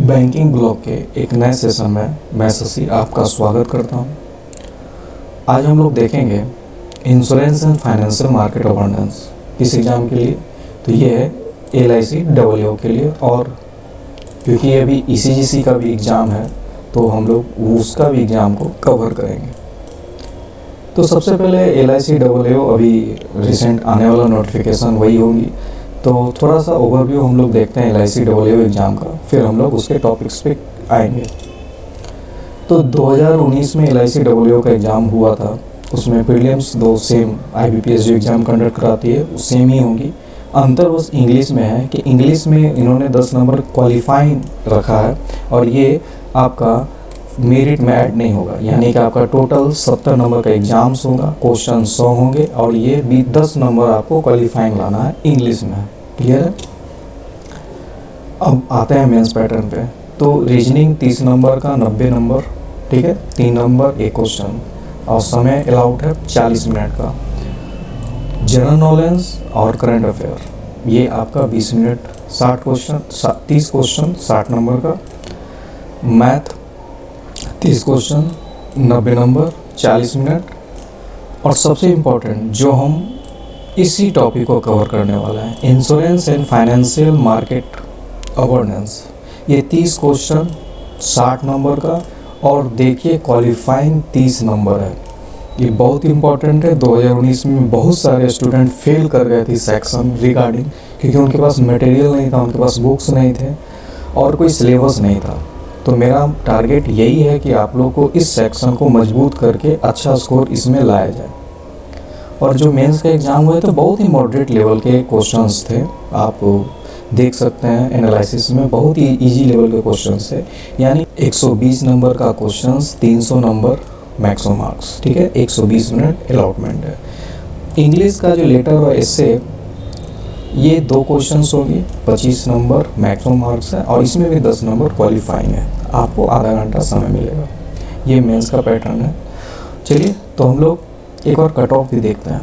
Banking blog के एक नए सेशन में मैं शशि आपका स्वागत करता हूं। आज हम लोग देखेंगे insurance and financial market awareness किस एग्ज़ाम के लिए। तो ये है LIC के लिए, और क्योंकि ये अभी ECGC का भी एग्ज़ाम है तो हम लोग उसका भी एग्ज़ाम को कवर करेंगे। तो सबसे पहले LIC अभी रिसेंट आने वाला नोटिफिकेशन वही होगी, तो थोड़ा सा ओवरव्यू हम लोग देखते हैं LIC एग्ज़ाम का, फिर हम लोग उसके टॉपिक्स पे आएंगे। तो 2019 में LIC का एग्ज़ाम हुआ था, उसमें प्रीलिम्स दो सेम IBPS जो एग्ज़ाम कंडक्ट कराती है वो सेम ही होंगी। अंतर बस इंग्लिश में है कि इंग्लिश में इन्होंने 10 नंबर क्वालिफाइंग रखा है और ये आपका मेरिट में ऐड नहीं होगा, यानी कि आपका टोटल 70 नंबर का एग्ज़ाम्स होगा, क्वेश्चन 100 होंगे और ये भी 10 नंबर आपको क्वालिफाइंग लाना है, इंग्लिश में है। क्लियर है। अब आते हैं मेंस पैटर्न पे। तो रीजनिंग 30 नंबर का 90 नंबर, ठीक है, 3 नंबर एक क्वेश्चन, और समय अलाउड है 40 मिनट का। जनरल नॉलेज और करंट अफेयर ये आपका 20 मिनट, 60 क्वेश्चन, 30 क्वेश्चन 60 नंबर का। Math 30 question 90 number 40 minute. और सबसे इम्पोर्टेंट जो हम इसी टॉपिक को कवर करने वाला है, insurance and financial market awareness, ये 30 क्वेश्चन 60 नंबर का, और देखिए क्वालिफाइंग 30 नंबर है। ये बहुत इंपॉर्टेंट है। 2019 में बहुत सारे स्टूडेंट फेल कर गए थे सेक्शन रिगार्डिंग, क्योंकि उनके पास मटेरियल नहीं था, उनके पास बुक्स नहीं थे और कोई सिलेबस नहीं था। तो मेरा टारगेट यही है कि आप लोग को इस सेक्शन को मजबूत करके अच्छा स्कोर इसमें लाया जाए। और जो मेंस के एग्ज़ाम हुए तो बहुत ही मॉडरेट लेवल के क्वेश्चंस थे, आप देख सकते हैं एनालिसिस में बहुत ही इजी लेवल के क्वेश्चंस थे, यानी 120 नंबर का क्वेश्चंस, 300 नंबर मैक्सिमम मार्क्स, ठीक है, 120 मिनट अलॉटमेंट है। इंग्लिश का जो लेटर और एसे ये 2 क्वेश्चंस होंगे, 25 नंबर मैक्सिमम मार्क्स है, और इसमें भी 10 नंबर क्वालिफाइंग है, आपको आधा घंटा समय मिलेगा। ये मेंस का पैटर्न है। चलिए तो हम लोग एक और कट ऑफ भी देखते हैं।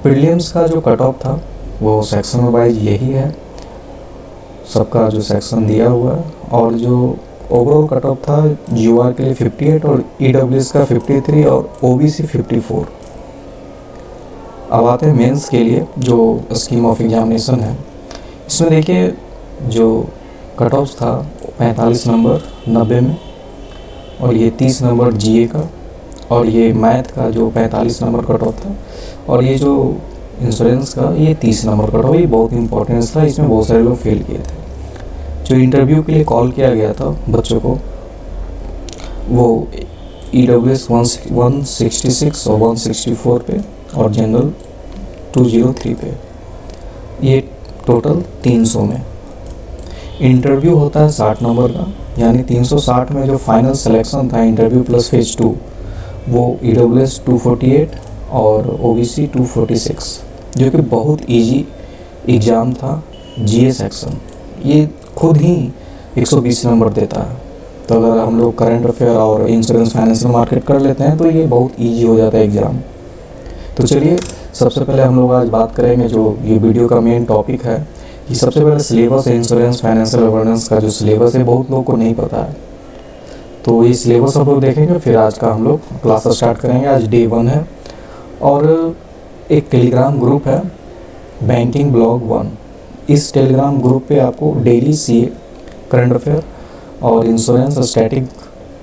प्रीलिम्स का जो कट ऑफ था वो सेक्शन वाइज यही है, सबका जो सेक्शन दिया हुआ है, और जो ओवरऑल कट ऑफ था GOR के लिए 58 और EWS का 53 और OBC 54। अब आते हैं मेंस के लिए जो स्कीम ऑफ एग्जामिनेशन है। इसमें देखिए जो कट ऑफ था 45 नंबर 90 में, और ये 30 नंबर GA का, और ये मैथ का जो 45 नंबर कट ऑफ था, और ये जो इंश्योरेंस का ये 30 नंबर कट ऑफ। ये बहुत इंपॉर्टेंस था, इसमें बहुत सारे लोग फेल किए थे। जो इंटरव्यू के लिए कॉल किया गया था बच्चों को, वो EWS 166 और 164 पे, और जनरल 203 पे, ये टोटल 300 में। इंटरव्यू होता है 60 नंबर का, यानी 360 में जो फाइनल सिलेक्शन था इंटरव्यू प्लस फेज 2, वो EWS 248 और OBC 246, जो कि बहुत इजी एग्ज़ाम था। GA सेक्शन ये खुद ही 120 नंबर देता है, तो अगर हम लोग करंट अफेयर और इंश्योरेंस फाइनेंशियल मार्केट कर लेते हैं तो ये बहुत इजी हो जाता है एग्ज़ाम। तो चलिए सबसे पहले हम लोग आज बात करेंगे, जो ये वीडियो का मेन टॉपिक है, कि सबसे पहले सिलेबस है इंश्योरेंस फाइनेंशियल अवेयरनेस का। जो सिलेबस है बहुत लोगों को नहीं पता है, तो ये सिलेबस हम लोग देखेंगे, फिर आज का हम लोग क्लास स्टार्ट करेंगे। आज डे 1 है, और एक टेलीग्राम ग्रुप है बैंकिंग ब्लॉग 1। इस टेलीग्राम ग्रुप पे आपको डेली CA, करंट अफेयर और इंश्योरेंस स्टैटिक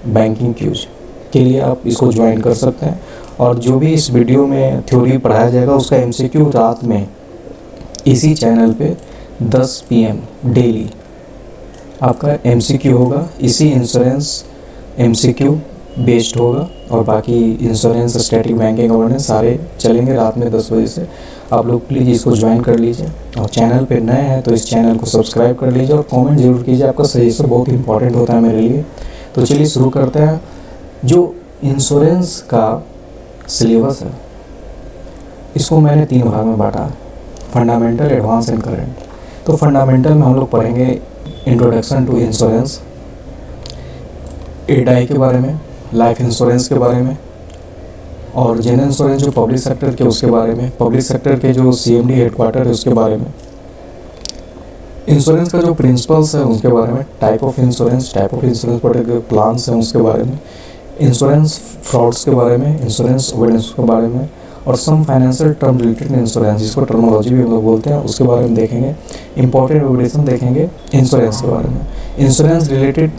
बैंकिंग क्यूज के लिए आप इसको ज्वाइन कर सकते हैं। और जो भी इस वीडियो में थ्योरी पढ़ाया जाएगा उसका MCQ रात में इसी चैनल पे 10 PM डेली आपका MCQ होगा, इसी इंश्योरेंस MCQ बेस्ड होगा, और बाकी इंश्योरेंस स्टैटिक बैंकिंग अवेयरनेस सारे चलेंगे रात में 10 बजे से। आप लोग प्लीज़ इसको ज्वाइन कर लीजिए, और चैनल पे नए हैं तो इस चैनल को सब्सक्राइब कर लीजिए, और कमेंट जरूर कीजिए, आपका सजेशन बहुत इंपॉर्टेंट होता है मेरे लिए। तो चलिए शुरू करते हैं। जो इंश्योरेंस का सिलेबस है इसको मैंने 3 भाग में बांटा है, फंडामेंटल, एडवांस एंड करेंट। तो फंडामेंटल में हम लोग पढ़ेंगे इंट्रोडक्शन टू इंश्योरेंस, ADI के बारे में, लाइफ इंश्योरेंस के बारे में, और जनरल इंश्योरेंस जो पब्लिक सेक्टर के उसके बारे में, पब्लिक सेक्टर के जो CMD हेडक्वार्टर है उसके बारे में, इंश्योरेंस का जो प्रिंसिपल्स है उसके बारे में, type of insurance product plans हैं उसके बारे में, इंश्योरेंस फ्रॉड्स के बारे में, इंश्योरेंस अवेयरनेस के बारे में, और some financial term related insurance, जिसको टर्मोलॉजी भी हम लोग बोलते हैं, उसके बारे में देखेंगे। इंपॉर्टेंट रेगुलेशन देखेंगे इंश्योरेंस के बारे में, इंश्योरेंस रिलेटेड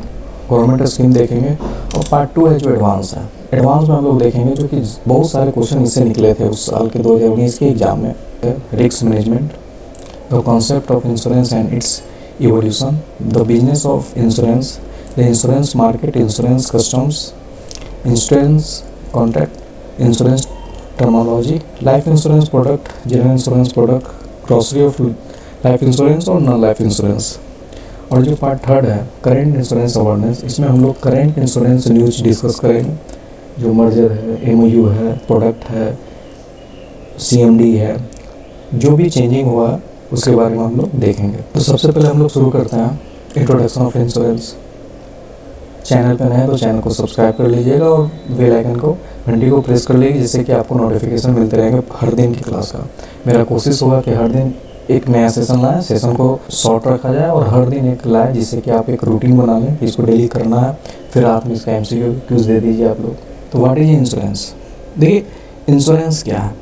गवर्नमेंट स्कीम देखेंगे। और पार्ट 2 है जो एडवांस है। एडवांस में हम लोग देखेंगे जो कि बहुत सारे क्वेश्चन इससे निकले थे उस साल के 2019 के एग्जाम में। Risk management, the concept of insurance and it's evolution, the business of insurance, the insurance market, insurance customs, insurance contract, insurance terminology, life insurance product, general insurance product, grocery of life insurance और non life insurance. और जो part 3 है current insurance awareness, इसमें हम लोग current insurance news discuss करेंगे, जो merger है, एमओयू है, प्रोडक्ट है, सीएमडी है, जो भी चेंजिंग हुआ है उसके बारे में हम लोग देखेंगे। तो सबसे पहले हम लोग शुरू करते हैं इंट्रोडक्शन ऑफ इंश्योरेंस। चैनल पर नए तो चैनल को सब्सक्राइब कर लीजिएगा और बेल आइकन को, घंटी को प्रेस कर लीजिए, जिससे कि आपको नोटिफिकेशन मिलते रहेंगे हर दिन की क्लास का। मेरा कोशिश होगा कि हर दिन एक नया सेशन लाएं, सेशन को शॉर्ट रखा जाए और हर दिन एक लाए, जिससे कि आप एक रूटीन बना लें कि इसको डेली करना है। फिर आप इसका एमसीक्यू क्यूज दे दीजिए आप लोग। तो व्हाट इज इंश्योरेंस? देखिए इंश्योरेंस क्या है,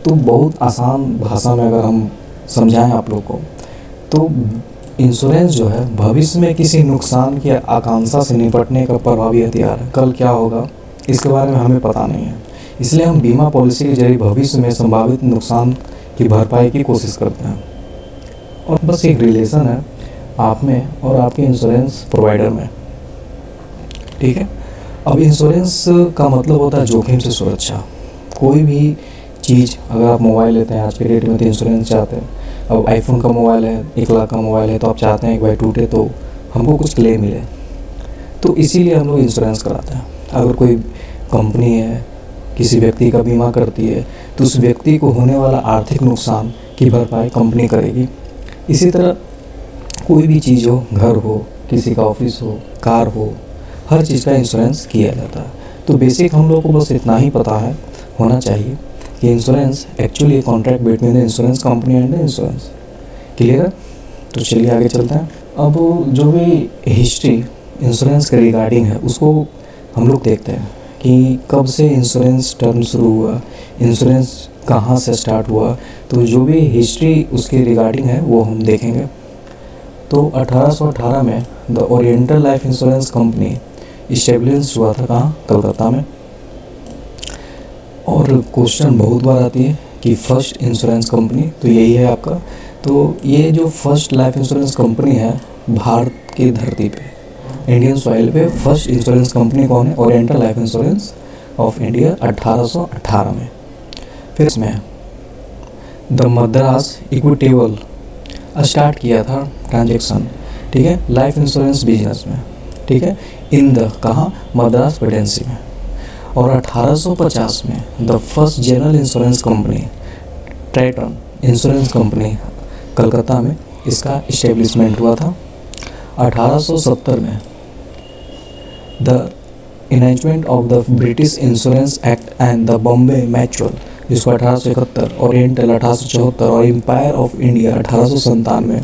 तो बहुत आसान भाषा में अगर हम समझाएं आप लोग को, तो इंश्योरेंस जो है भविष्य में किसी नुकसान की आकांक्षा से निपटने का प्रभावी हथियार है। कल क्या होगा इसके बारे में हमें पता नहीं है, इसलिए हम बीमा पॉलिसी के जरिए भविष्य में संभावित नुकसान की भरपाई की कोशिश करते हैं। और बस एक रिलेशन है आप में और आपके इंश्योरेंस प्रोवाइडर में, ठीक है। अब इंश्योरेंस का मतलब होता है जोखिम से सुरक्षा। कोई भी चीज़, अगर आप मोबाइल लेते हैं आज के डेट में तो इंश्योरेंस चाहते हैं। अब आईफोन का मोबाइल है, 1 लाख का मोबाइल है, तो आप चाहते हैं एक बार टूटे तो हमको कुछ क्लेम मिले, तो इसीलिए हम लोग इंश्योरेंस कराते हैं। अगर कोई कंपनी है किसी व्यक्ति का बीमा करती है तो उस व्यक्ति को होने वाला आर्थिक नुकसान की भरपाई कंपनी करेगी। इसी तरह कोई भी चीज़ हो, घर हो, किसी का ऑफिस हो, कार हो, हर चीज़ का इंश्योरेंस किया जाता है। तो बेसिक हम लोग को बस इतना ही पता है, होना चाहिए कि insurance actually contract between the insurance company and the insurance. Clear है? तो चलिए आगे चलते हैं। अब जो भी हिस्ट्री इंश्योरेंस के रिगार्डिंग है उसको हम लोग देखते हैं कि कब से इंश्योरेंस टर्म शुरू हुआ, इंश्योरेंस कहाँ से स्टार्ट हुआ। तो जो भी हिस्ट्री उसके रिगार्डिंग है वो हम देखेंगे। तो 1818 में the oriental life insurance company establish हुआ था, कहाँ? कलकत्ता में। और क्वेश्चन बहुत बार आती है कि फर्स्ट इंश्योरेंस कंपनी, तो यही है आपका। तो ये जो फर्स्ट लाइफ इंश्योरेंस कंपनी है भारत की धरती पे, इंडियन सॉइल पे फर्स्ट इंश्योरेंस कंपनी कौन है? Oriental life insurance of India 1818 में। फिर इसमें द मद्रास इक्विटेबल स्टार्ट किया था ट्रांजेक्शन, ठीक है, लाइफ इंश्योरेंस बिजनेस में, ठीक है, इन द कहाँ? मद्रास प्रेसिडेंसी में। और 1850 में the first general insurance company Triton insurance company Calcutta में इसका इस्टेब्लिशमेंट हुआ था। 1870 में the enactment of the British insurance act and the Bombay mutual, जिसको 1871, ओरिएंटल 1874 और empire of India 1897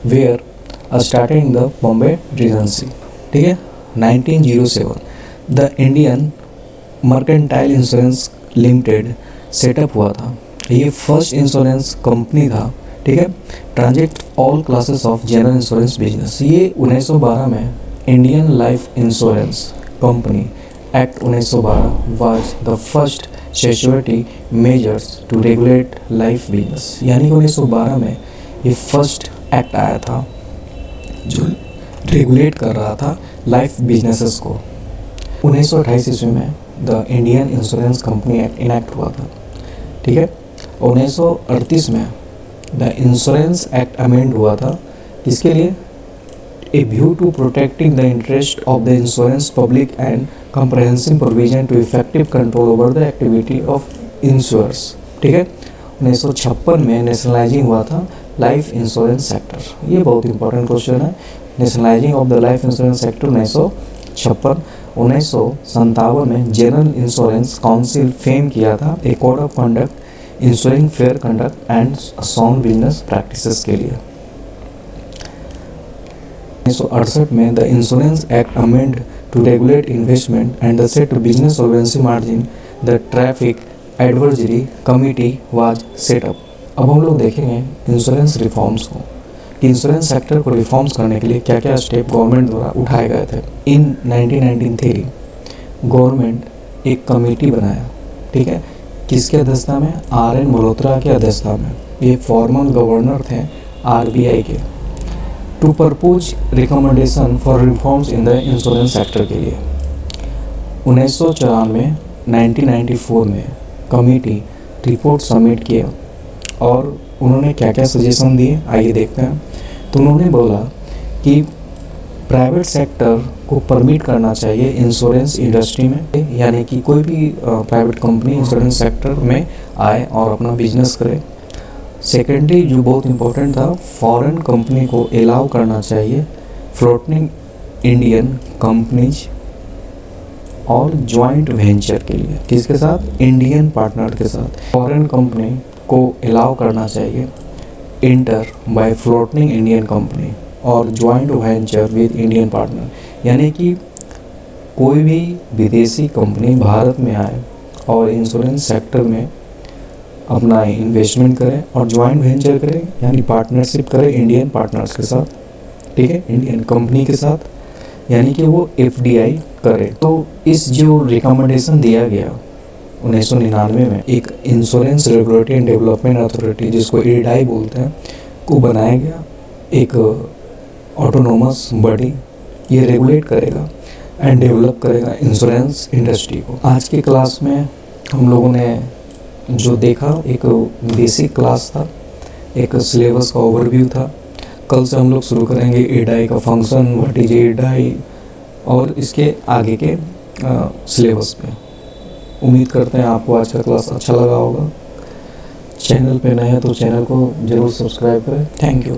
were starting the Bombay regency, ठीक है। 1907 the Indian mercantile insurance limited setup हुआ था। ये फर्स्ट इंश्योरेंस कंपनी था, ठीक है, transact all classes of general insurance business. ये 1912 में Indian life insurance company act 1912 was the first statutory measures to regulate life business. यानी कि 1912 में ये फर्स्ट एक्ट आया था जो रेगुलेट कर रहा था लाइफ बिजनेसेस को। 1928 ईस्वी में the Indian insurance company act enact हुआ था, ठीक है। 1938 में द इंश्योरेंस एक्ट अमेंड हुआ था। इसके लिए a view to protecting the interest of the insurance public and comprehensive provision to effective control over the activity of insurers, ठीक है। 1956 में नेशनलाइजिंग हुआ था लाइफ इंश्योरेंस सेक्टर। ये बहुत इंपॉर्टेंट क्वेश्चन है, nationalizing of the life insurance sector 1956। 1957 में general insurance council frame किया था a code of conduct ensuring fair conduct and sound business practices के लिए, 1968 में the insurance act amend to regulate investment and the set business solvency margin the traffic advisory committee was set up. अब हम लोग देखेंगे insurance reforms को, insurance sector को reforms करने के लिए क्या क्या स्टेप गवर्नमेंट द्वारा उठाए गए थे। इन 1993 गवर्नमेंट एक कमेटी बनाया, ठीक है, किसके अध्यक्षता में? RN मल्होत्रा के अध्यक्षता में। ये फॉर्मल गवर्नर थे RBI के। To propose recommendation for reforms in the insurance sector के लिए 1994 में कमेटी रिपोर्ट सबमिट किया और उन्होंने क्या क्या सजेशन दिए, आइए देखते हैं। तो उन्होंने बोला कि प्राइवेट सेक्टर को परमिट करना चाहिए इंश्योरेंस इंडस्ट्री में, यानी कि कोई भी प्राइवेट कंपनी इंश्योरेंस सेक्टर में आए और अपना बिजनेस करे। सेकेंडली, जो बहुत इम्पोर्टेंट था, फॉरेन कंपनी को अलाउ करना चाहिए फ्लोटिंग इंडियन कंपनीज और जॉइंट वेंचर के लिए। किसके साथ? इंडियन पार्टनर के साथ। फॉरेन कंपनी को अलाउ करना चाहिए inter by floating Indian company और joint venture with Indian partner, यानी कि कोई भी विदेशी कंपनी भारत में आए और इंश्योरेंस सेक्टर में अपना इन्वेस्टमेंट करें और जॉइंट वेंचर करें, यानी पार्टनरशिप करें इंडियन पार्टनर्स के साथ, ठीक है, इंडियन कंपनी के साथ, यानी कि वो FDI करे। तो इस जो रिकमेंडेशन दिया गया 1999 में, एक insurance regulatory and development authority, जिसको IRDAI बोलते हैं, को बनाया गया। एक ऑटोनोमस बॉडी, ये रेगुलेट करेगा एंड डेवलप करेगा इंश्योरेंस इंडस्ट्री को। आज की क्लास में हम लोगों ने जो देखा, एक बेसिक क्लास था, एक सिलेबस का ओवरव्यू था। कल से हम लोग शुरू करेंगे IRDAI का फंक्शन, व्हाट इज IRDAI, और इसके आगे के सिलेबस पे। उम्मीद करते हैं आपको आज का क्लास अच्छा लगा होगा। चैनल पे नए हैं तो चैनल को ज़रूर सब्सक्राइब करें। Thank you.